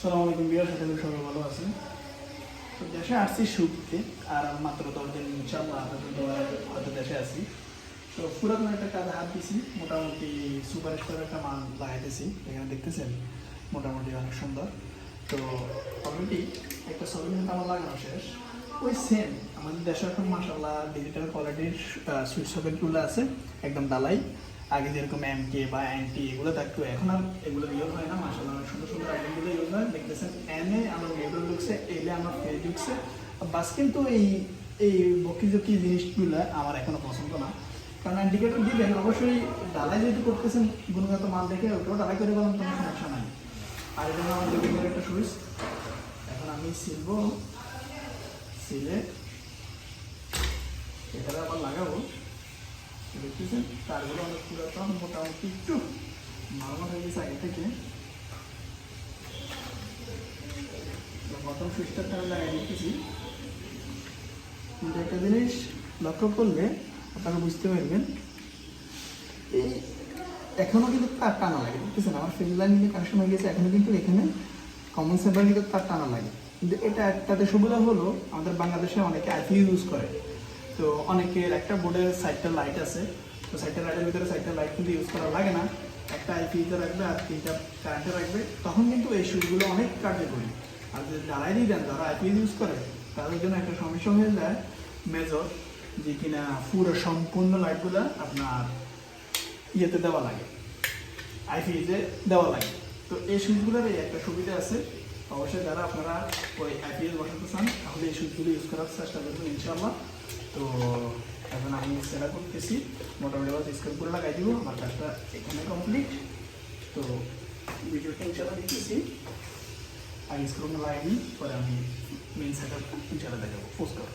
সালাম আলাইকুম বিয়ার সাথে সবাই ভালো আছেন। তো দেশে আসছি শুটতে আর মাত্র 10 দিন ইনশাল্লাহ হয়তো দেশে আছি। তো পুরাতন একটা কাজ হাত দিছি, মোটামুটি সুপার স্টার একটা মাল লাগাইতেছি, এখানে দেখতেছেন মোটামুটি অনেক সুন্দর। তো অলরেডি একটা ছবি কিন্তু আমার লাগানো শেষ। ওই সেম আমাদের দেশে এখন মাসাল্লাহ ডিজিটাল কোয়ালিটির সুইচ সকেটগুলো আছে, একদম ডালাই। আগে যেরকম এমকে বা এনটি এগুলো থাকতো, এখন আর এগুলো ইউজ হয় না। মাসাল্লাহ অনেক সুন্দর সুন্দর আইটেমগুলো ইউজ হয়। দেখতেছেন এনে আমার মেয়েদের ঢুকছে, এলে আমার ফেস ঢুকছে বাস। কিন্তু এই এই বকি জিনিসগুলো আমার এখনো পছন্দ না, কারণ ইন্ডিকেটর দিবেন অবশ্যই ডালাই যেহেতু করতেছেন গুণগত মান দেখে, ওটাও ডালাই করে বলেন, কোনো সমস্যা নাই। আর এটা আমার ডিজিটাল একটা সুইচ। এখন আমি সিলবো, সিলে এটা আবার লাগাবো। দেখতেছেন তারগুলো অনেক পুরাতন, মোটামুটি একটু নর্মাল হয়ে গেছে আগে থেকে। প্রথম সুইচটা আমি লাগাই দিতেছি, কিন্তু একটা জিনিস লক্ষ্য করলে আপনারা বুঝতে পারবেন, এই এখনও কিন্তু তার টানা লাগে। দেখতেছেন আমার ফিল্ড লাইন কিন্তু কানেকশন হয়ে গেছে, এখনও কিন্তু এখানে কমন সেন্টার কিন্তু তার টানা লাগে। কিন্তু এটা একটাতে সুবিধা হলো, আমাদের বাংলাদেশে অনেকে আইপি ইউজ করে। তো অনেকের একটা বোর্ডের সাইডটা লাইট আছে, তো সাইডটা লাইটের ভিতরে সাইডটা লাইট কিন্তু ইউজ করা লাগে না, একটা আইপিতে রাখবে আর 3টা কারেন্টে রাখবে, তখন কিন্তু এই সুইচগুলো অনেক কার্যকরী। আর যদি জ্বালাই দিয়ে দেন যারা আইপি ইউজ করে, তাদের জন্য একটা সমস্যা হয়ে যায় মেজর, যে কিনা পুরো সম্পূর্ণ লাইটগুলো আপনার ইয়েতে দেওয়া লাগে, আইপিতে দেওয়া লাগে। তো এই সুইচগুলোর এই একটা সুবিধা আছে, অবশ্যই যারা আপনারা ওই আইপিএস বসাতে চান তাহলে এই সুইচগুলো ইউজ করার চেষ্টা করবেন ইনশাআল্লাহ। তো এখন আমি সেটা করতেছি, মোটামুটি আবার স্ক্রিন করে লাগাই দিব, আমার কাজটা এখানে কমপ্লিট। তো ভিডিওটা ইনশাআল্লাহ দেখতেছি, আগে স্ক্রিন লাগাই দিই, পরে আমি মেন সেট আপটা ইনশাআল্লাহ দেখাবো পোস্ট করবো।